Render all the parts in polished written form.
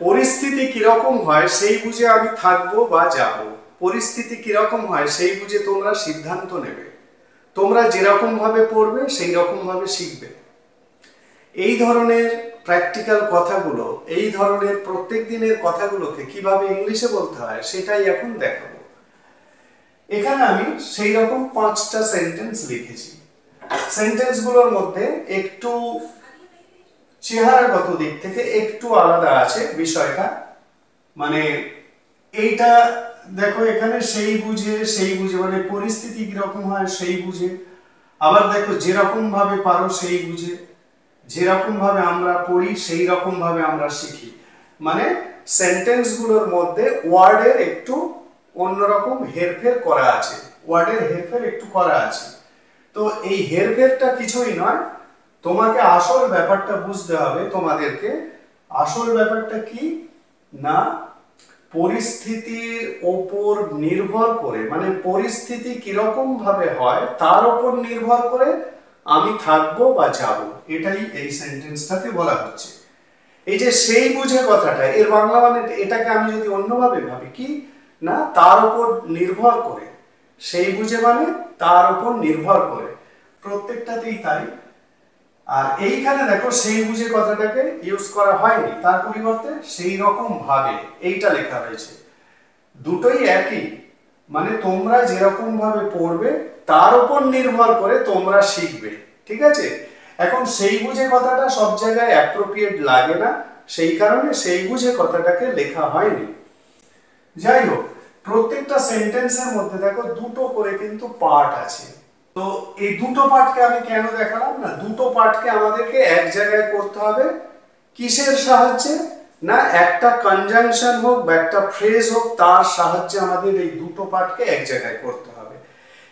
পরিস্থিতি কিরকম হয় সেই বুঝে আমি থাকবো বা যাব। পরিস্থিতি কিরকম হয় সেই বুঝে তোমরা সিদ্ধান্ত নেবে। তোমরা যেরকম ভাবে পড়বে সেই রকম ভাবে শিখবে। এই ধরনের প্র্যাকটিক্যাল কথাগুলো, এই ধরনের প্রত্যেক দিনের কথাগুলোকে কিভাবে ইংলিশে বলতে হয় সেটাই এখন দেখাবো। এখানে আমি সেই রকম 5টা সেন্টেন্স লিখেছি। সেন্টেন্সগুলোর মধ্যে একটু চেহারাগত দিক থেকে একটু আলাদা আছে বিষয়টা। মানে এইটা দেখো, এখানে সেই বুঝে মানে পরিস্থিতি কিরকম হয় সেই বুঝে, আবার দেখো যেরকম ভাবে পারো সেই বুঝে, যেরকম ভাবে আমরা পড়ি সেই রকম ভাবে আমরা শিখি। মানে সেন্টেন্সগুলোর মধ্যে ওয়ার্ডের একটু অন্যরকম হেরফের করা আছে, ওয়ার্ডের হেরফের একটু করা আছে। তো এই হেরফেরটা কিছুই নয়, তোমাকে আসল ব্যাপারটা বুঝতে হবে। তোমাদেরকে আসল ব্যাপারটা কি না, পরিস্থিতির ওপর নির্ভর করে, মানে পরিস্থিতি কিরকম ভাবে হয় তার উপর নির্ভর করে আমি থাকবো বা যাব, এটাই এই সেন্টেন্সটাতে বলা হচ্ছে। এই যে সেই বুঝে কথাটা, এর বাংলা মানে এটাকে আমি যদি অন্যভাবে ভাবি কি না, তার উপর নির্ভর করে। সেই বুঝে মানে তার উপর নির্ভর করে, প্রত্যেকটাতেই তাই। আর এইখানে দেখো সেই বুঝে কথাটাকে ইউজ করা হয়নি, তার পরিবর্তে সেই রকম ভাবে এইটা লেখা হয়েছে। দুটোই একই, মানে তোমরা যেরকম ভাবে পড়বে তার উপর নির্ভর করে তোমরা শিখবে, ঠিক আছে। এখন সেই বুঝে কথাটা সব জায়গায় অ্যাপ্রোপ্রিয়েট লাগে না, সেই কারণে সেই বুঝে কথাটাকে লেখা হয়নি। যাই হোক, প্রত্যেকটা সেন্টেন্সের মধ্যে দেখো দুটো করে কিন্তু পার্ট আছে। তো এই দুটো পার্টকে আমি কেন দেখালাম না, দুটো পার্টকে আমাদেরকে এক জায়গায় করতে হবে। কিসের সাহায্যে না, একটা কনজাংশন হোক বা একটা ফ্রেজ হোক, তার সাহায্যে আমাদের এই দুটো পার্টকে এক জায়গায় করতে হবে।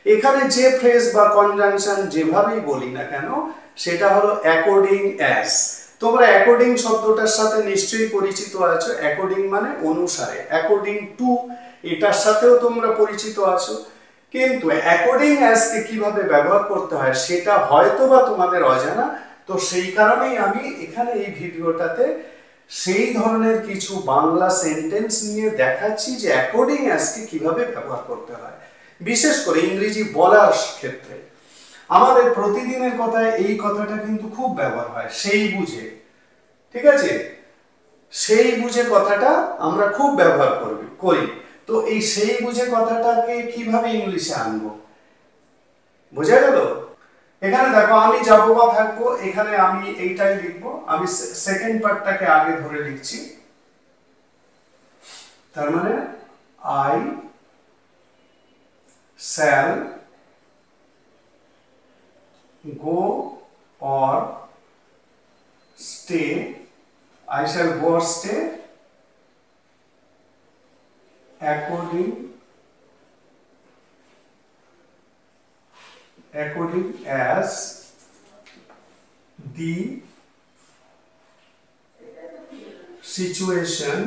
এখানে যে ফ্রেজ বা কনজাংশন যেভাবেই বলি না কেন, সেটা হলো অ্যাকর্ডিং অ্যাজ। তোমরা অ্যাকর্ডিং শব্দটার সাথে নিশ্চয়ই পরিচিত আছো। অ্যাকর্ডিং মানে অনুসারে, অ্যাকর্ডিং টু এটার সাথেও তোমরা পরিচিত আছো। কিন্তু অ্যাকর্ডিং অ্যাজ কে কিভাবে ব্যবহার করতে হয় সেটা হয়তো বা তোমাদের অজানা। তো সেই কারণেই আমি এখানে এই ভিডিওটাতে সেই ধরনের কিছু বাংলা সেন্টেন্স নিয়ে দেখাচ্ছি যে অ্যাকর্ডিং অ্যাজ কে কিভাবে ব্যবহার করতে হয়, বিশেষ করে ইংরেজি বলার ক্ষেত্রে। আমাদের প্রতিদিনের কথায় এই কথাটা কিন্তু খুব ব্যবহার হয়, সেই বুঝে, ঠিক আছে। সেই বুঝে কথাটা আমরা খুব ব্যবহার করি। তো এই সেই বুঝে কথাটাকে কিভাবে ইংলিশে আনবো, বোঝা গেল? এখানে দেখো আমি যাবো বা থাকবো, এখানে আমি এইটাই লিখবো। আমি সেকেন্ড পার্টটাকে আগে ধরে লিখছি। তার মানে I shall go or stay, I shall go or stay according as the situation,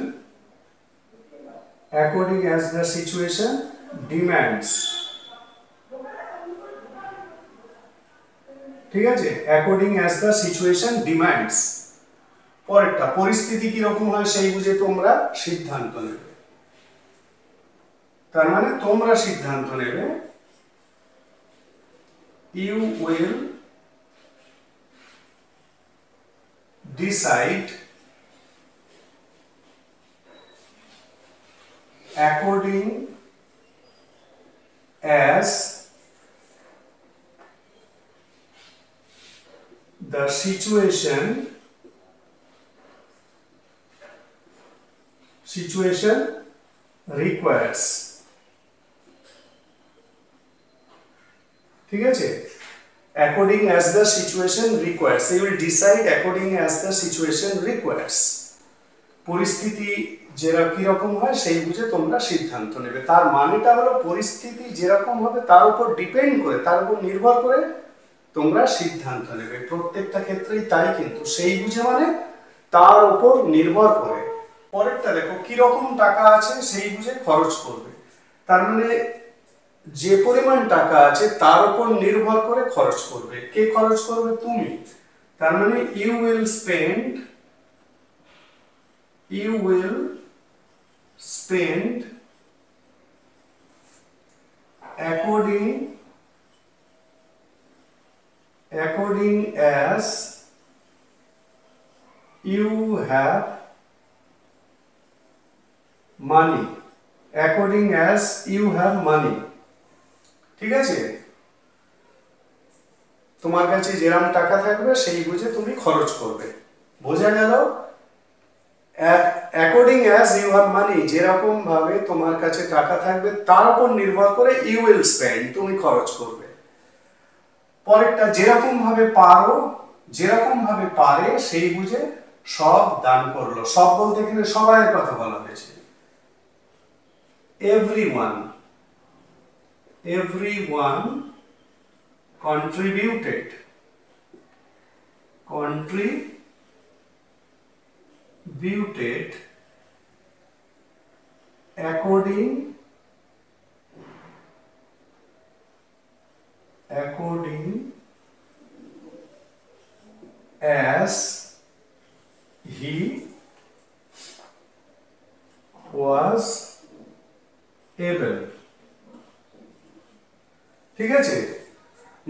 according as the situation demands, ঠিক আছে। According as the situation demands. পরেরটা, পরিস্থিতি কিরকম হয় সেই বুঝে তোমরা সিদ্ধান্ত নেবে। তার মানে তোমরা সিদ্ধান্ত নেবে, you will decide according as the situation requires, ঠিক আছে। according as the situation requires, they will decide according as the situation requires। পরিস্থিতি যেরকম কিরকম হয় সেই বুঝে তোমরা সিদ্ধান্ত নেবে। তার মানেটা হলো পরিস্থিতি যেরকম হবে তার উপর ডিপেন্ড করে, তার উপর নির্ভর করে তোমরা সিদ্ধান্ত নেবে। প্রত্যেকটা ক্ষেত্রেই তাই, কিন্তু সেই বুঝে মানে তার উপর নির্ভর করে। পরেরটা দেখো, কিরকম টাকা আছে সেই বুঝে খরচ করবে। তার মানে যে পরিমাণ টাকা আছে তার উপর নির্ভর করে খরচ করবে। কে খরচ করবে? তুমি। তার মানে you will spend you will spend according as you have money, according as you have money। ঠিক আছে, তোমার কাছে যেরকম টাকা থাকবে সেই বুঝে তুমি খরচ করবে। বোঝা গেল? According as you have money, যেরকম ভাবে তোমার কাছে টাকা থাকবে তার উপর নির্ভর করে ইউ উইল স্পেন্ড, তুমি খরচ করবে। পরেরটা, যেরকম ভাবে পারো, যেরকম ভাবে পারে সেই বুঝে সব দান করলো। সব বলতে এখানে সবাইয়ের কথা বলা হয়েছে। everyone contributed according as he was able। ঠিক আছে,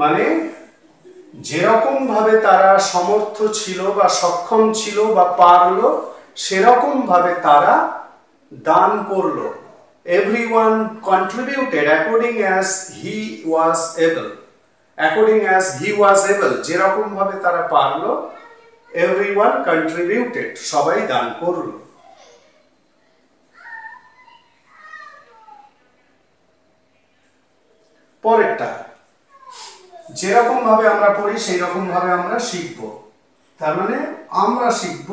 মানে যেরকম ভাবে তারা সমর্থ ছিল বা সক্ষম ছিল বা পারলো সেরকম ভাবে তারা দান করলো। everyone contributed according as he was able, according as he was able, যেরকম ভাবে তারা পারলো everyone contributed, সবাই দান করলো। পরেরটা, যেরকম ভাবে আমরা পড়ি সেই রকম ভাবে আমরা শিখব। তার মানে আমরা শিখব,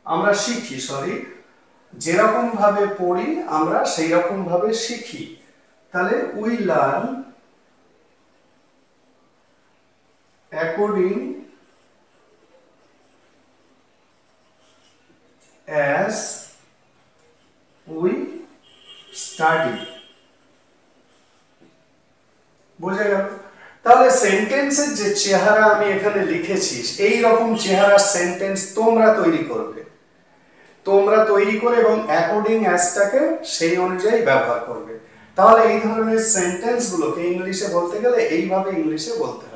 আমরা শিখি, যেরকম ভাবে পড়ি আমরা সেই রকম ভাবে শিখি। তাহলে we learn according as we study. বোঝা গেল? তাহলে সেন্টেন্সের যে চেহারা আমি এখানে লিখেছি এই রকম চেহারার সেন্টেন্স তোমরা তৈরি করবে। তোমরা তৈরি করে এবং অ্যাকর্ডিং অ্যাজটাকে সেই অনুযায়ী ব্যবহার করবে। তাহলে এই ধরনের সেন্টেন্সগুলোকে ইংলিশে বলতে গেলে এইভাবে ইংলিশে বলতে হবে।